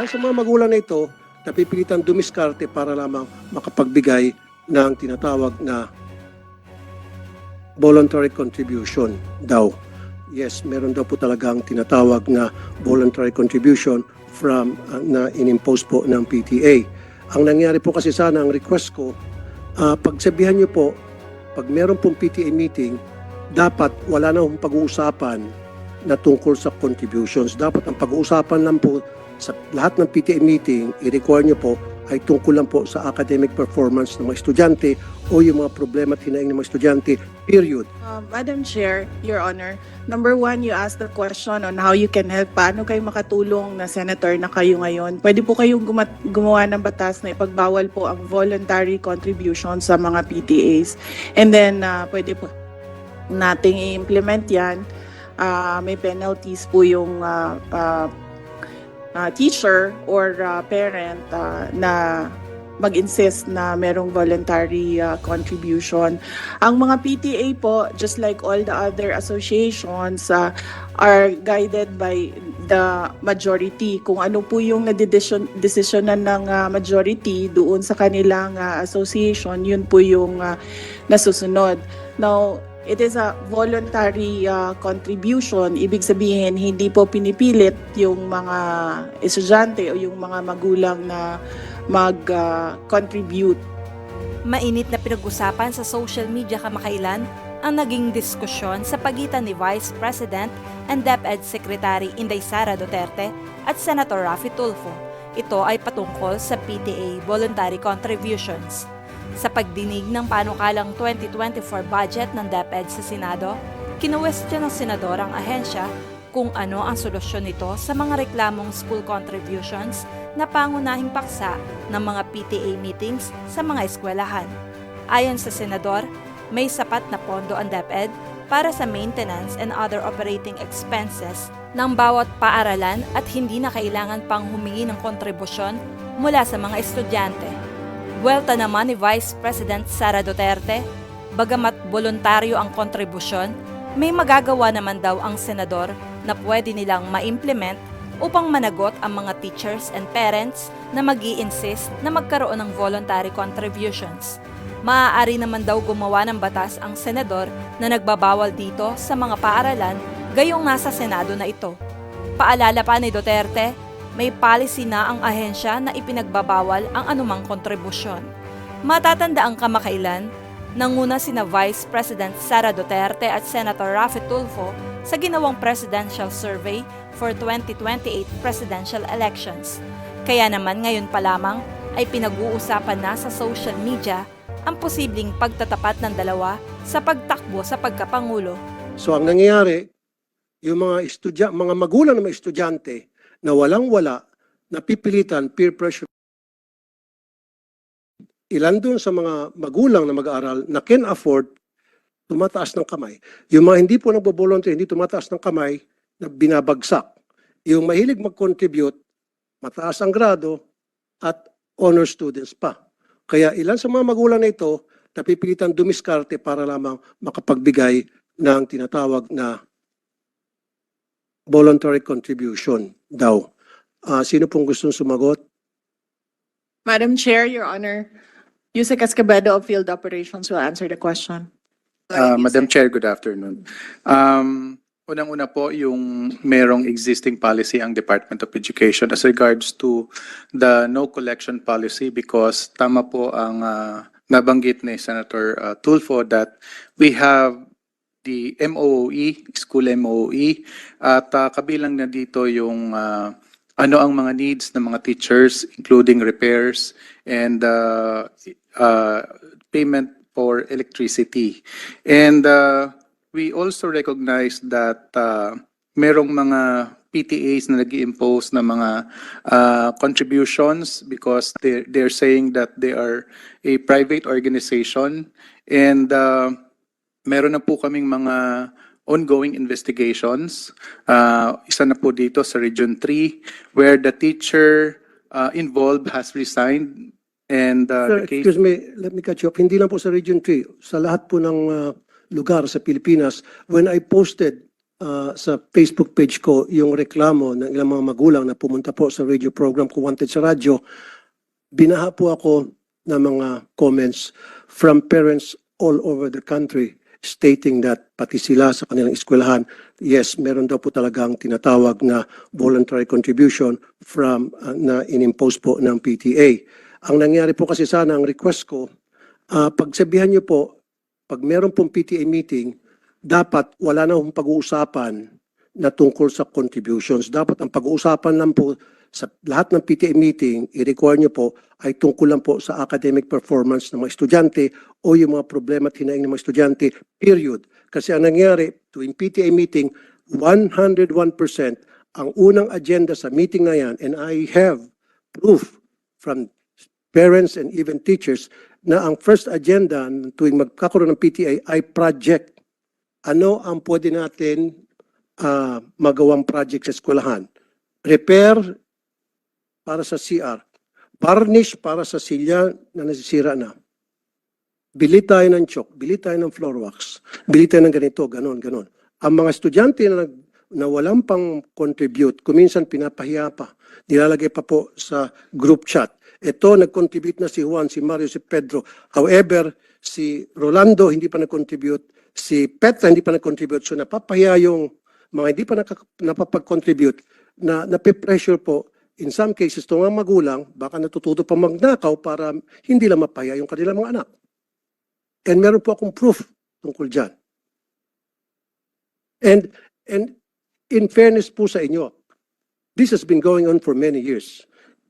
ilan sa mga magulang na ito napipilitan dumiskarte para lamang makapagbigay ng tinatawag na voluntary contribution daw. Yes, meron daw po talagang tinatawag na voluntary contribution from na inimpose po ng PTA. Ang nangyari po kasi sana, ang request ko, pagsabihan niyo po, pag meron pong PTA meeting, dapat wala na pong pag-uusapan na tungkol sa contributions. Dapat ang pag-uusapan lang po sa lahat ng PTA meeting, i-require niyo po ay tungkol lang po sa academic performance ng mga estudyante o yung mga problema at hinaing ng mga estudyante, period. Madam Chair, Your Honor, number one, you asked the question on how you can help. Paano kayo makatulong na senator na kayo ngayon? Pwede po kayong gumawa ng batas na ipagbawal po ang voluntary contribution sa mga PTAs. And then, pwede po nating i-implement yan. May penalties po yung teacher or parent na mag-insist na merong voluntary contribution. Ang mga PTA po, just like all the other associations, are guided by the majority. Kung ano po yung desisyonan ng majority doon sa kanilang association, yun po yung nasusunod. Now, it is a voluntary contribution. Ibig sabihin, hindi po pinipilit yung mga estudyante o yung mga magulang na mag-contribute. Mainit na pinag-usapan sa social media kamakailan ang naging diskusyon sa pagitan ni Vice President and DepEd Secretary Inday Sara Duterte at Senator Raffy Tulfo. Ito ay patungkol sa PTA voluntary contributions. Sa pagdinig ng panukalang 2024 budget ng DepEd sa Senado, kinuwestiyon ng senador ang ahensya kung ano ang solusyon nito sa mga reklamong school contributions na pangunahing paksa ng mga PTA meetings sa mga eskwelahan. Ayon sa senador, may sapat na pondo ang DepEd para sa maintenance and other operating expenses ng bawat paaralan at hindi na kailangan pang humingi ng kontribusyon mula sa mga estudyante. Buwelta naman ni Vice President Sara Duterte, bagamat voluntaryo ang kontribusyon, may magagawa naman daw ang senador na pwede nilang ma-implement upang managot ang mga teachers and parents na mag-i-insist na magkaroon ng voluntary contributions. Maaari naman daw gumawa ng batas ang senador na nagbabawal dito sa mga paaralan gayong nasa Senado na ito. Paalala pa ni Duterte, may policy na ang ahensya na ipinagbabawal ang anumang kontribusyon. Matatanda ang kamakailan, nanguna sina Vice President Sara Duterte at Senator Raffy Tulfo sa ginawang presidential survey for 2028 presidential elections. Kaya naman ngayon pa lamang ay pinag-uusapan na sa social media ang posibleng pagtatapat ng dalawa sa pagtakbo sa pagkapangulo. So ang nangyayari, yung mga magulang ng mga estudyante na walang-wala, napipilitan, peer pressure. Ilan dun sa mga magulang na mag-aaral na can afford, tumataas ng kamay. Yung mga hindi po nagbo-volunteer, hindi tumataas ng kamay, na binabagsak. Yung mahilig mag-contribute, mataas ang grado at honor students pa. Kaya ilan sa mga magulang na ito, napipilitan dumiskarte para lamang makapagbigay ng tinatawag na voluntary contribution daw. Sino pong gustong sumagot? Madam Chair, Your Honor, Yusek Escobedo of Field Operations will answer the question. Madam Chair, good afternoon. Unang-una po yung merong existing policy ang Department of Education as regards to the no collection policy because tama po ang nabanggit ni Senator Tulfo that we have the MOOE, school MOOE, at kabilang na dito yung ano ang mga needs ng mga teachers including repairs and payment for electricity. And we also recognize that merong mga PTAs na nag-i-impose na mga contributions because they're saying that they are a private organization and meron na po kaming mga ongoing investigations. Isa na po dito sa Region 3 where the teacher involved has resigned and Sir, the case... excuse me, let me cut you off. Hindi lang po sa Region 3, sa lahat po ng lugar sa Pilipinas, when I posted sa Facebook page ko yung reklamo ng ilang mga magulang na pumunta po sa radio program ko Wanted sa radyo. Binaha po ako ng mga comments from parents all over the country stating that pati sila sa kanilang eskwelahan, yes, meron daw po talagang tinatawag na voluntary contribution from na inimpose po ng PTA. Ang nangyari po kasi sana, ang request ko, pagsabihan niyo po, pag meron pong PTA meeting, dapat wala na akong pag-uusapan na tungkol sa contributions. Dapat ang pag-uusapan lang po sa lahat ng PTA meeting, i-require nyo po, ay tungkol lang po sa academic performance ng mga estudyante o yung mga problema at hinaing ng mga estudyante, period. Kasi ang nangyari, tuwing PTA meeting, 101% ang unang agenda sa meeting na yan, and I have proof from parents and even teachers na ang first agenda tuwing magkakaroon ng PTA ay project. Ano ang pwede natin magawang project sa eskwelahan? Repair para sa CR. Varnish para sa silya na nasisira na. Bili tayo ng chalk, bili tayo ng floor wax, bili tayo ng ganito, ganon, ganon. Ang mga estudyante na walang pang contribute, kuminsan pinapahiya pa, nilalagay pa po sa group chat. Ito, nag-contribute na si Juan, si Mario, si Pedro. However, si Rolando hindi pa nag-contribute, si Petra hindi pa nag-contribute. So napapahiya yung mga hindi pa napapag-contribute na nape-pressure po. In some cases, itong mga magulang, baka natututo pa magnakaw para hindi lang mapahiya yung kanilang mga anak. And meron po akong proof tungkol dyan. And in fairness po sa inyo, this has been going on for many years.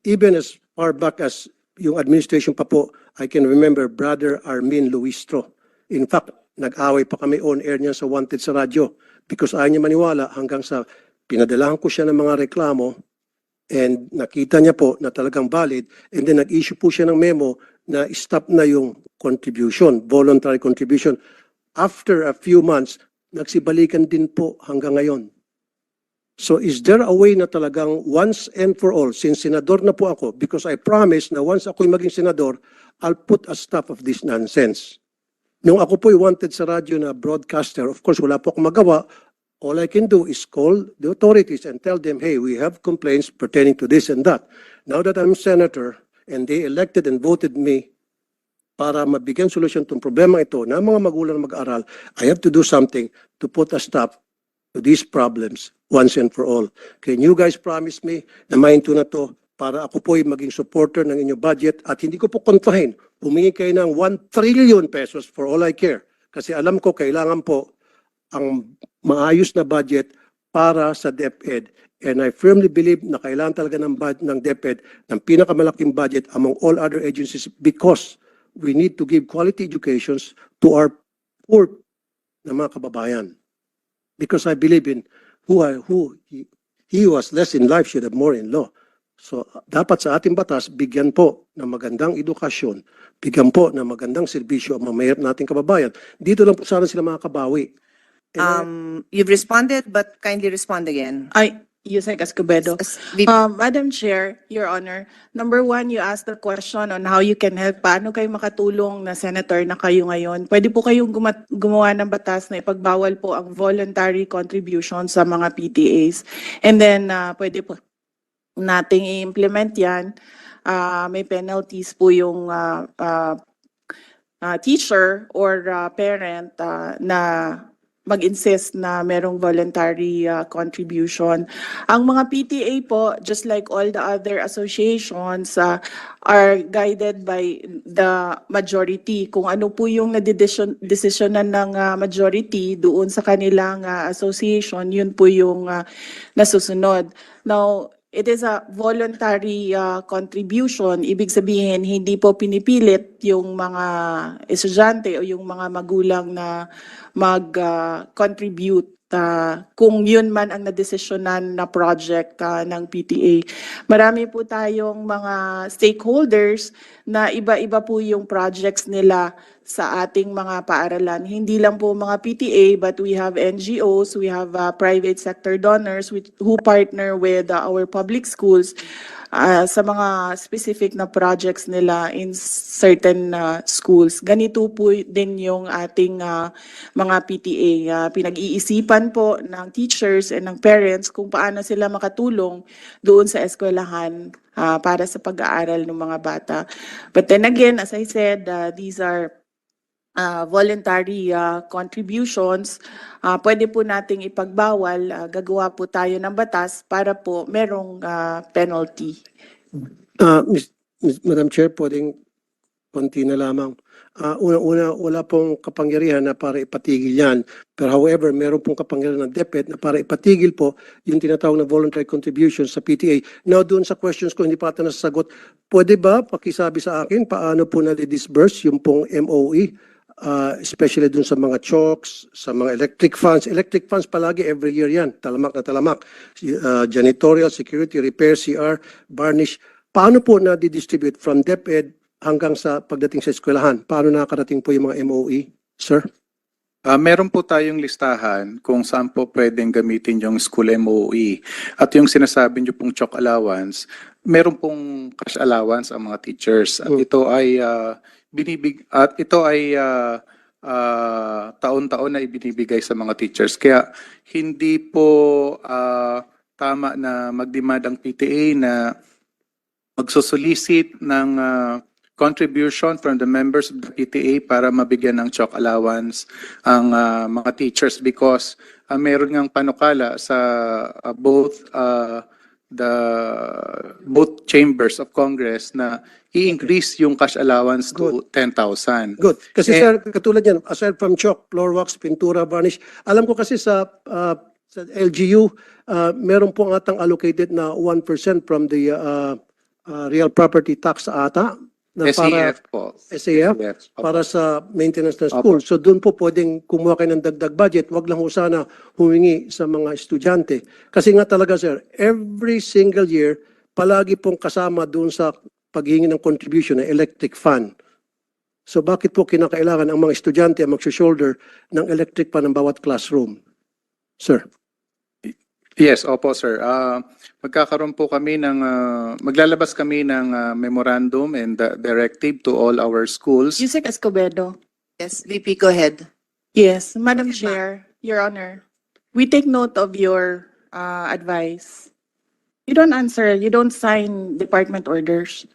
Even as far back as yung administration pa po, I can remember Brother Armin Luistro. In fact, nag-away pa kami on air niya sa Wanted sa radyo because ayaw niya maniwala hanggang sa pinadalahan ko siya ng mga reklamo and nakita niya po na talagang valid and then nag-issue po siya ng memo na stop na yung contribution, voluntary contribution. After a few months, nagsibalikan din po hanggang ngayon. So is there a way na talagang once and for all, since senador na po ako, because I promise na once ako'y maging senador, I'll put a stop of this nonsense. Nung ako po'y wanted sa radyo na broadcaster, of course wala po akong magawa. All I can do is call the authorities and tell them, hey, we have complaints pertaining to this and that. Now that I'm senator and they elected and voted me para mabigyan solusyon itong problema ito na mga magulang mag-aral, I have to do something to put a stop to these problems once and for all. Can you guys promise me na mainto na to para ako po'y maging supporter ng inyong budget at hindi ko po kontrahin. Humingi kayo ng 1 trillion pesos for all I care. Kasi alam ko kailangan po ang maayos na budget para sa DepEd. And I firmly believe na kailangan talaga ng DepEd ng pinakamalaking budget among all other agencies because we need to give quality educations to our poor na mga kababayan. Because I believe in he who has less in life should have more in law. So dapat sa ating batas, bigyan po ng magandang edukasyon, bigyan po ng magandang serbisyo ang mga mahirap nating kababayan. Dito lang po sana sila makakabawi. You've responded, but kindly respond again. Yusek Escobedo. Madam Chair, Your Honor, number one, you asked the question on how you can help. Paano kayo makatulong na senator na kayo ngayon? Pwede po kayong gumawa ng batas na ipagbawal po ang voluntary contribution sa mga PTAs. And then, pwede po nating i-implement yan. May penalties po yung teacher or parent na mag-insist na merong voluntary contribution. Ang mga PTA po, just like all the other associations, are guided by the majority. Kung ano po yung desisyonan ng majority doon sa kanilang association, yun po yung nasusunod. Now, it is a voluntary contribution. Ibig sabihin, hindi po pinipilit yung mga estudyante o yung mga magulang na mag-contribute kung yun man ang nadesisyonan na project ng PTA. Marami po tayong mga stakeholders na iba-iba po yung projects nila sa ating mga paaralan. Hindi lang po mga PTA, but we have NGOs, we have private sector donors who partner with our public schools. sa mga specific na projects nila in certain schools. Ganito po din yung ating mga PTA. Pinag-iisipan po ng teachers and ng parents kung paano sila makatulong doon sa eskwelahan para sa pag-aaral ng mga bata. But then again, as I said, these are voluntary contributions. Pwede po nating ipagbawal, gagawa po tayo ng batas para po merong penalty. Madam Chair, pwedeng konti na lamang. Una-una, wala pong kapangyarihan na para ipatigil yan. Pero however, meron pong kapangyarihan ng DepEd na para ipatigil po yung tinatawag na voluntary contributions sa PTA. Now, doon sa questions ko, hindi pa ata nasasagot. Pwede ba pakisabi sa akin paano po na-disburse yung pong MOE? Especially dun sa mga chalks, sa mga electric funds. Electric funds palagi every year yan. Talamak na talamak. Janitorial, security, repair, CR, varnish. Paano po na-distribute from DepEd hanggang sa pagdating sa eskwelahan? Paano nakakarating po yung mga MOE, sir? Meron po tayong listahan kung saan po pwedeng gamitin yung school MOE. At yung sinasabi niyo pong chalk allowance, meron pong cash allowance ang mga teachers. At ito ay taon-taon na ibinibigay sa mga teachers. Kaya hindi po tama na mag-demand ang PTA na magsosolicit ng contribution from the members of the PTA para mabigyan ng chalk allowance ang mga teachers because meron ngang panukala sa both chambers of Congress na i-increase yung cash allowance to 10,000. Good. Kasi sir, katulad yan, aside from chalk, floor wax, pintura, varnish, alam ko kasi sa LGU, meron pong atang allocated na 1% from the real property tax sa ata. Na SAF po. SAF, para sa maintenance ng school. So doon po pwedeng kumuha kayo ng dagdag budget. Wag lang ho sana humingi sa mga estudyante. Kasi nga talaga sir, every single year, palagi pong kasama doon sa paghingi ng contribution ng electric fund. So bakit po kinakailangan ang mga estudyante ang mag-shoulder ng electric fund ng bawat classroom? Sir. Yes, opo sir. Magkakaroon po kami ng, maglalabas kami ng memorandum and directive to all our schools. Yusek Escobedo. Yes, VP, go ahead. Yes, Madam Chair, Your Honor, we take note of your advice. You don't answer, you don't sign department orders.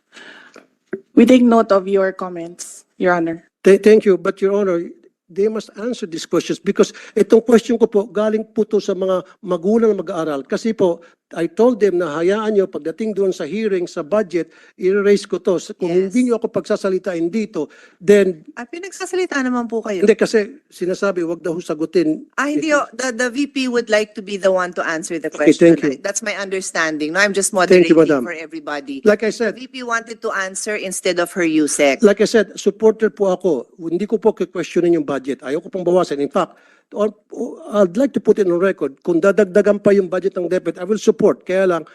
We take note of your comments, Your Honor. Thank you, but Your Honor, they must answer these questions because itong question ko po, galing po to sa mga magulang na mag-aaral. Kasi po, I told them na hayaan nyo pagdating doon sa hearing, sa budget, i-raise ko to. Kung Yes. hindi nyo ako pagsasalitain dito, then, Pinagsasalita naman po kayo. hindi kasi sinasabi, wag daw sagutin. Hindi, the VP would like to be the one to answer the Okay, question. thank you. That's my understanding. No, I'm just Thank you, moderating Madam. for everybody. Like I The said, VP wanted to answer instead of her USEC. like I said, supporter po ako. Hindi ko po questionin yung budget. Ayaw ko pong bawasan. In fact, I'd like to put it on record, kung dadagdagan pa yung budget ng DepEd, I will support. Kaya lang,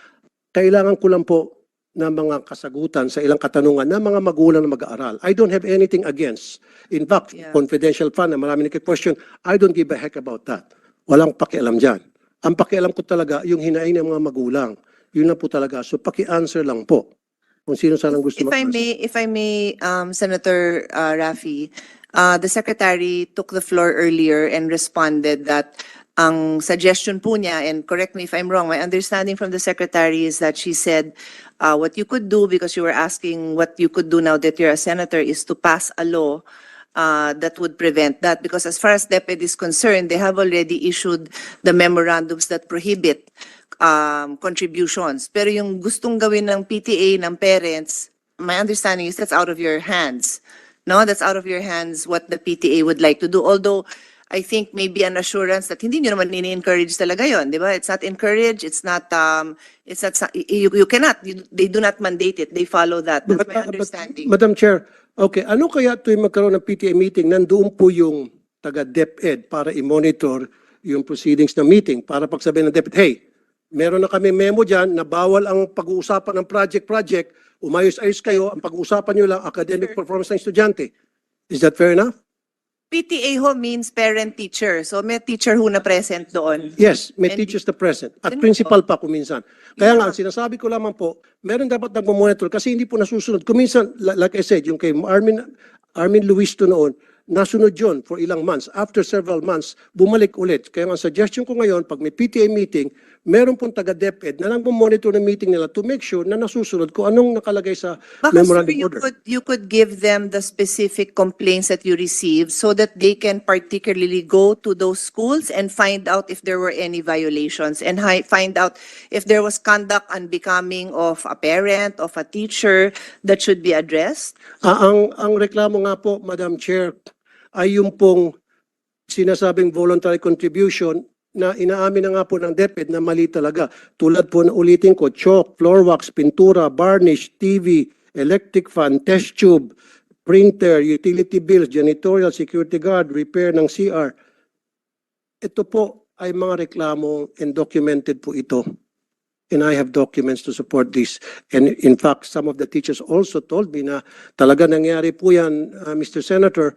kailangan ko lang po ng mga kasagutan sa ilang katanungan ng mga magulang na mag-aaral. I don't have anything against. In fact, Yeah. confidential fund na marami nagka-question, I don't give a heck about that. Walang pakialam dyan. Ang pakialam ko talaga, yung hinaing ng mga magulang. Yun lang po talaga. So, paki-answer lang po. Kung sino sanang gusto If I may, Senator Raffy, the Secretary took the floor earlier and responded that ang suggestion po niya, and correct me if I'm wrong, my understanding from the Secretary is that she said what you could do, because you were asking what you could do now that you're a senator, is to pass a law that would prevent that. Because as far as DepEd is concerned, they have already issued the memorandums that prohibit contributions. Pero yung gustong gawin ng PTA, ng parents, my understanding is that's out of your hands. No, that's out of your hands what the PTA would like to do. Although, I think maybe an assurance that hindi nyo naman ini-encourage talaga yon, di ba? It's not encouraged, you cannot, they do not mandate it, they follow that. That's my understanding. Madam Chair, okay, ano kaya tuwing magkaroon ng PTA meeting, nandoon po yung taga DepEd para i-monitor yung proceedings ng meeting, para pagsabihin ng DepEd, hey, meron na kami memo dyan na bawal ang pag-uusapan ng project, umayos-ayos kayo, ang pag-uusapan nyo lang academic performance ng estudyante. Is that fair enough? PTA ho means parent-teacher. So may teacher ho na present doon. Yes, may And- teachers na present. At Yun principal pa kuminsan. Kaya nga, ang sinasabi ko lamang po, meron dapat nagmamonitor kasi hindi po nasusunod. Kuminsan, like I said, yung kay Armin Luis to noon, nasunod yun for ilang months. After several months, bumalik ulit. Kaya ang suggestion ko ngayon, pag may PTA meeting, meron pong taga-DepEd na nagmamonitor ng meeting nila to make sure na nasusunod kung anong nakalagay sa Baka sir, memorandum order. you could give them the specific complaints that you received so that they can particularly go to those schools and find out if there were any violations and find out if there was conduct unbecoming of a parent, of a teacher that should be addressed. Ang reklamo nga po, Madam Chair, ay yung pong sinasabing voluntary contribution na inaamin na nga po ng DepEd na mali talaga. Tulad po na ulitin ko, chalk, floor wax, pintura, varnish, TV, electric fan, test tube, printer, utility bills, janitorial, security guard, repair ng CR. Ito po ay mga reklamo and documented po ito. And I have documents to support this. And in fact, some of the teachers also told me na talaga nangyari po yan, Mr. Senator,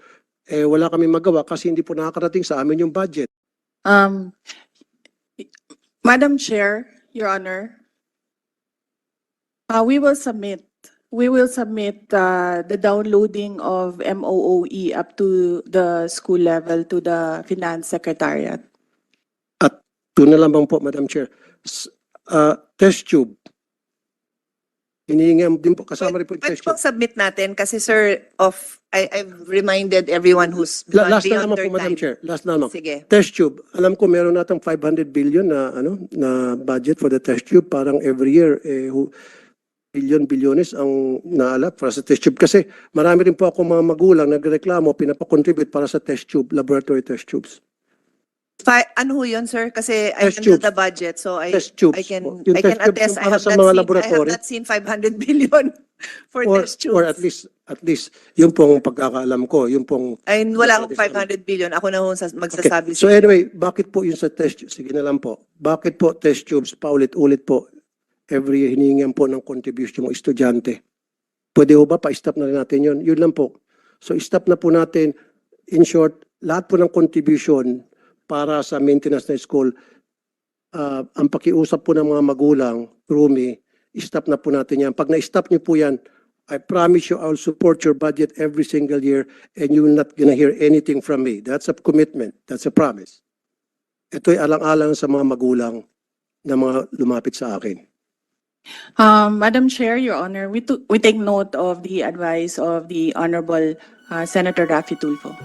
wala kami magawa kasi hindi po nakakarating sa amin yung budget. Madam Chair, Your Honor, we will submit the downloading of MOOE up to the school level to the Finance Secretariat. At doon na lamang po, Madam Chair. Test tube. Hinihingi din po, kasama rin po yung Pwede test pong tube. submit natin kasi sir, I've reminded everyone who's Last na beyond naman their po, Madam time. Chair. Last na naman. Sige. Test tube. Alam ko meron natang 500 billion na budget for the test tube. Parang every year, bilyones ang naalap para sa test tube. Kasi marami rin po ako mga magulang nagreklamo, pinapakontribute para sa test tube, laboratory test tubes. Ano ho yun, sir? Kasi I Test handle tubes. the budget, so Test tubes. I can Yung I can test tubes attest. yung para sa mga laboratory. I have not seen 500 billion for test tubes. Or at least, yun pong pagkakaalam ko, yun pong... Ay, wala akong 500 billion. Ako na ho magsasabi. So anyway, bakit po yung sa test tubes? Sige na lang po. Bakit po test tubes, paulit-ulit po, every hiningan po ng contribution ng estudyante? Pwede ho ba pa-stop na rin natin yun? Yun lang po. So stop na po natin. In short, lahat po ng contribution para sa maintenance ng school, ang pakiusap po ng mga magulang, through me, stop na po natin yan. Pag na-stop niyo po yan, I promise you I'll support your budget every single year and you will not gonna hear anything from me. That's a commitment. That's a promise. Ito'y alang-alang sa mga magulang na mga lumapit sa akin. Madam Chair, Your Honor, we take note of the advice of the Honorable Senator Raffy Tulfo.